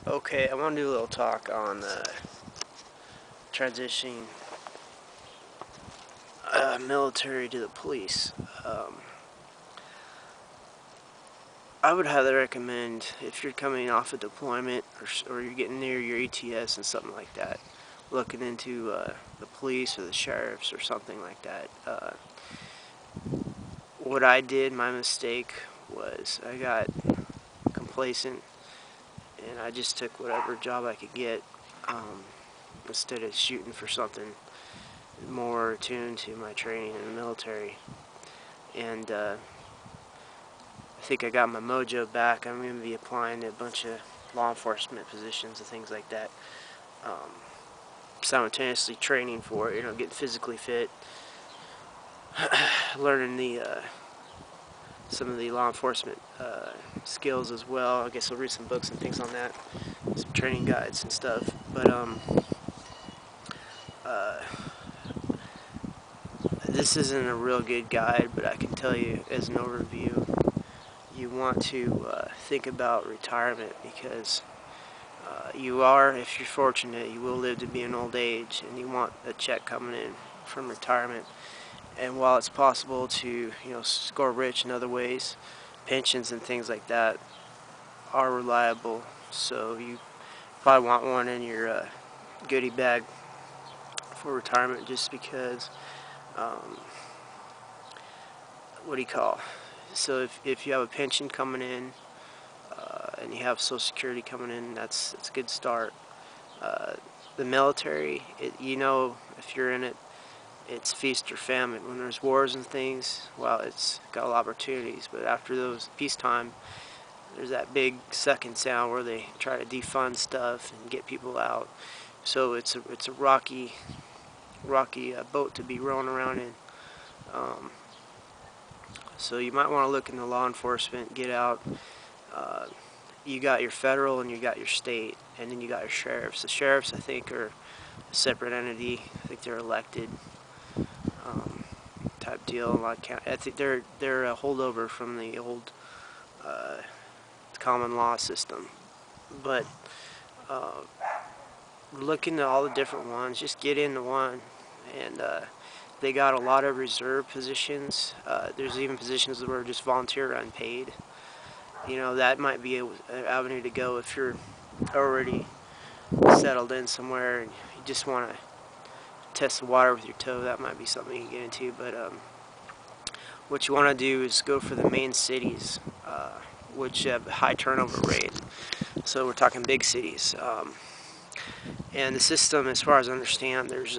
Okay, I want to do a little talk on transitioning military to the police. I would highly recommend, if you're coming off a deployment or you're getting near your ETS and something like that, looking into the police or the sheriffs or something like that. What I did, my mistake, was I got complacent and I just took whatever job I could get instead of shooting for something more attuned to my training in the military. And I think I got my mojo back. I'm going to be applying to a bunch of law enforcement positions and things like that. Simultaneously training for it, getting physically fit, learning some of the law enforcement skills as well. I guess I'll read some books and things on that, some training guides and stuff. But this isn't a real good guide, but I can tell you as an overview, you want to think about retirement, because if you're fortunate, you will live to be an old age, and you want a check coming in from retirement. And while it's possible to, score rich in other ways, pensions and things like that are reliable. So you probably want one in your goodie bag for retirement, just because. So if you have a pension coming in and you have Social Security coming in, that's a good start. The military, if you're in it, it's feast or famine. When there's wars and things, well, it's got a lot of opportunities. But after those peacetime, there's that big sucking sound where they try to defund stuff and get people out. So it's a rocky boat to be rowing around in. So you might want to look into law enforcement, get out. You got your federal and you got your state, and then you got your sheriffs. The sheriffs, I think, are a separate entity. I think they're elected type deal. I think they're a holdover from the old common law system. But look into all the different ones. Just get into one, and they got a lot of reserve positions. There's even positions that were just volunteer unpaid. That might be an avenue to go if you're already settled in somewhere and you just want to test the water with your toe. That might be something you can get into. But what you want to do is go for the main cities, which have a high turnover rate. So we're talking big cities. And the system, as far as I understand, there's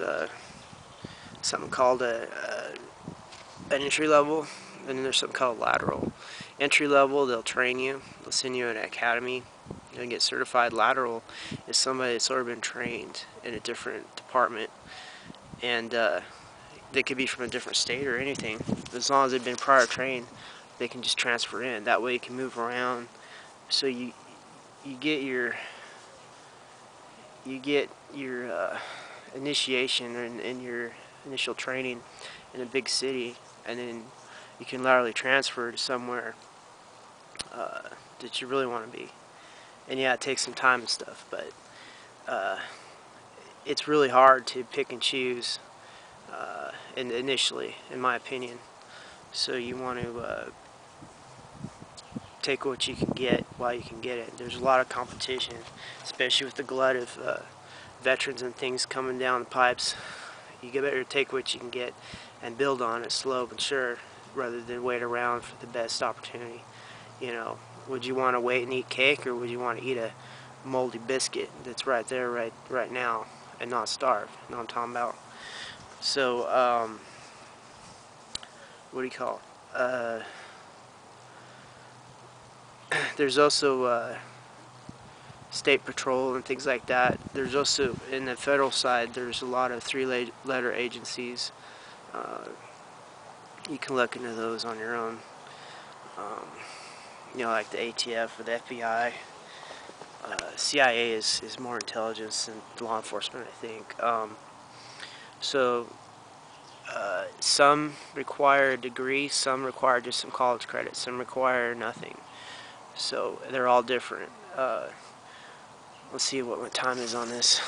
something called an entry level, and then there's something called lateral. Entry level, they'll train you, they'll send you in an academy, and get certified. Lateral is somebody that's already been trained in a different department, and they could be from a different state or anything. As long as they've been prior trained, they can just transfer in. That way you can move around. So you get your initiation and your initial training in a big city, and then you can laterally transfer to somewhere that you really want to be. And yeah, it takes some time and stuff, but it's really hard to pick and choose initially, in my opinion. So you want to take what you can get while you can get it. There's a lot of competition, especially with the glut of veterans and things coming down the pipes. You better take what you can get and build on it slow but sure, rather than wait around for the best opportunity. Would you want to wait and eat cake, or would you want to eat a moldy biscuit that's right there right now and not starve? You know what I'm talking about? So there's also state patrol and things like that. There's also, in the federal side, there's a lot of three-letter agencies. You can look into those on your own. Like the ATF or the FBI. CIA is more intelligence than law enforcement, I think. Some require a degree, some require just some college credits, some require nothing. So they're all different. Let's see what time is on this.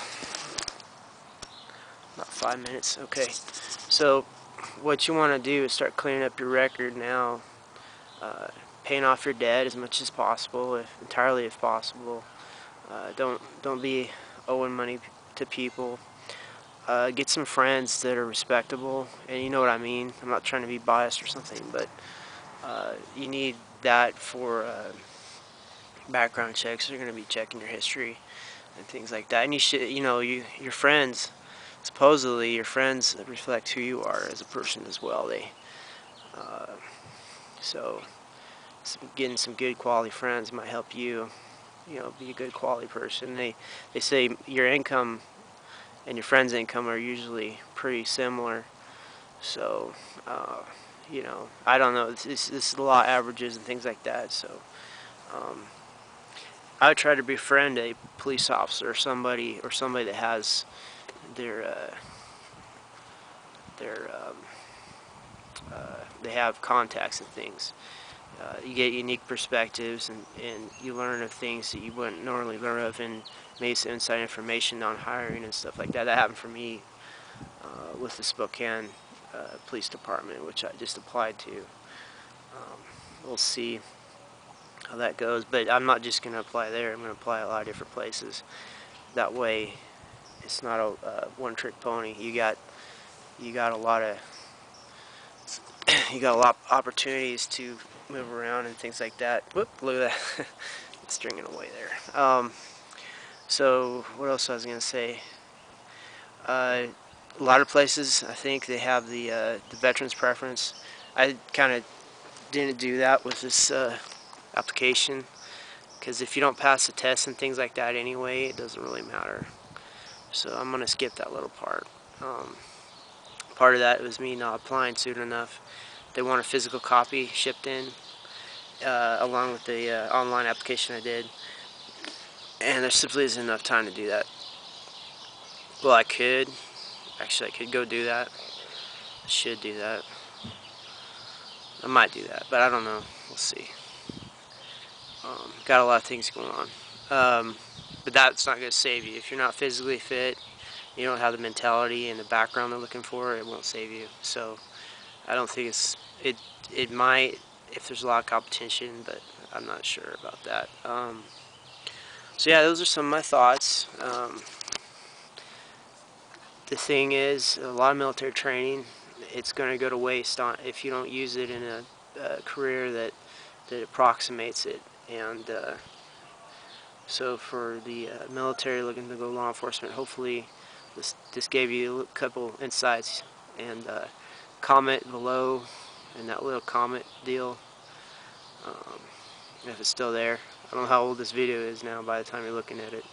About 5 minutes. Okay. So what you want to do is start cleaning up your record now. Paying off your debt as much as possible, entirely if possible. Don't be owing money to people. Get some friends that are respectable, and you know what I mean. I'm not trying to be biased or something, but you need that for background checks. They're going to be checking your history and things like that. And you should, your friends, supposedly your friends reflect who you are as a person as well. So getting some good quality friends might help you, be a good quality person. They say your income and your friend's income are usually pretty similar. So, I don't know. This is a lot of averages and things like that. So, I would try to befriend a police officer or somebody that has their they have contacts and things. You get unique perspectives, and you learn of things that you wouldn't normally learn of, and maybe some inside information on hiring and stuff like that. That happened for me with the Spokane Police Department, which I just applied to. We'll see how that goes, but I'm not just going to apply there. I'm going to apply a lot of different places. That way, it's not a one-trick pony. You got a lot of opportunities to move around and things like that. Whoop, look at that. It's stringing away there. So what else I was going to say? A lot of places, I think, they have the veterans preference. I kind of didn't do that with this application, because if you don't pass the test and things like that anyway, it doesn't really matter. So I'm going to skip that little part. Part of that was me not applying soon enough. They want a physical copy shipped in along with the online application I did, and there simply isn't enough time to do that. Well, I could go do that. I should do that. I might do that, but I don't know. We'll see. Got a lot of things going on. But that's not going to save you. If you're not physically fit, you don't have the mentality and the background they're looking for, it won't save you. So I don't think it might if there's a lot of competition, but I'm not sure about that. So yeah, those are some of my thoughts. The thing is, a lot of military training, it's going to go to waste if you don't use it in a career that approximates it. And so for the military looking to go law enforcement, hopefully this gave you a couple insights. And comment below in that little comment deal if it's still there. I don't know how old this video is now by the time you're looking at it.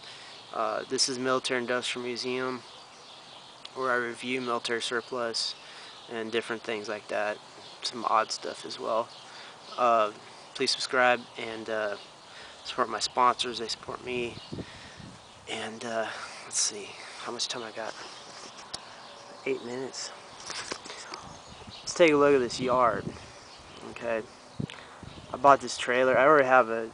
This is Military Industrial Museum, where I review military surplus and different things like that. Some odd stuff as well. Please subscribe and support my sponsors. They support me. And let's see how much time I got. 8 minutes. Let's take a look at this yard. Okay, I bought this trailer. I already have a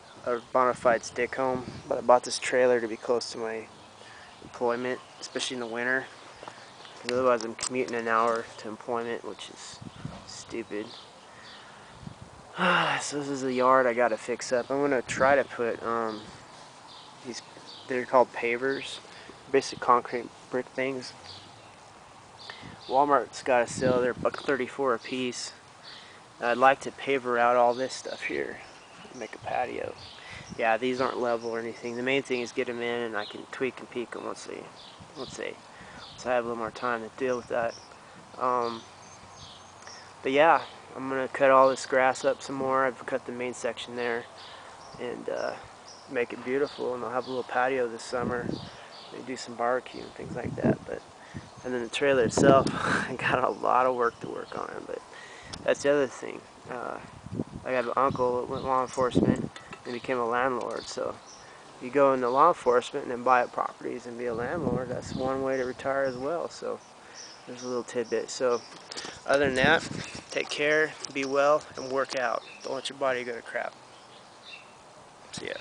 bona fide stick home, but I bought this trailer to be close to my employment, especially in the winter, because otherwise I'm commuting an hour to employment, which is stupid. So this is the yard I got to fix up. I'm gonna try to put they're called pavers, basic concrete brick things. Walmart's got a sale. They're $1.34 a piece. I'd like to paver out all this stuff here, make a patio. Yeah, these aren't level or anything. The main thing is get them in, and I can tweak and peak them once I have a little more time to deal with that. But yeah, I'm gonna cut all this grass up some more. I've cut the main section there, and make it beautiful. And I'll have a little patio this summer. Maybe do some barbecue and things like that. And then the trailer itself, I got a lot of work to work on it. But that's the other thing. I got an uncle that went law enforcement and became a landlord. So you go into law enforcement and then buy up properties and be a landlord. That's one way to retire as well. So there's a little tidbit. So other than that, take care, be well, and work out. Don't let your body go to crap. See ya.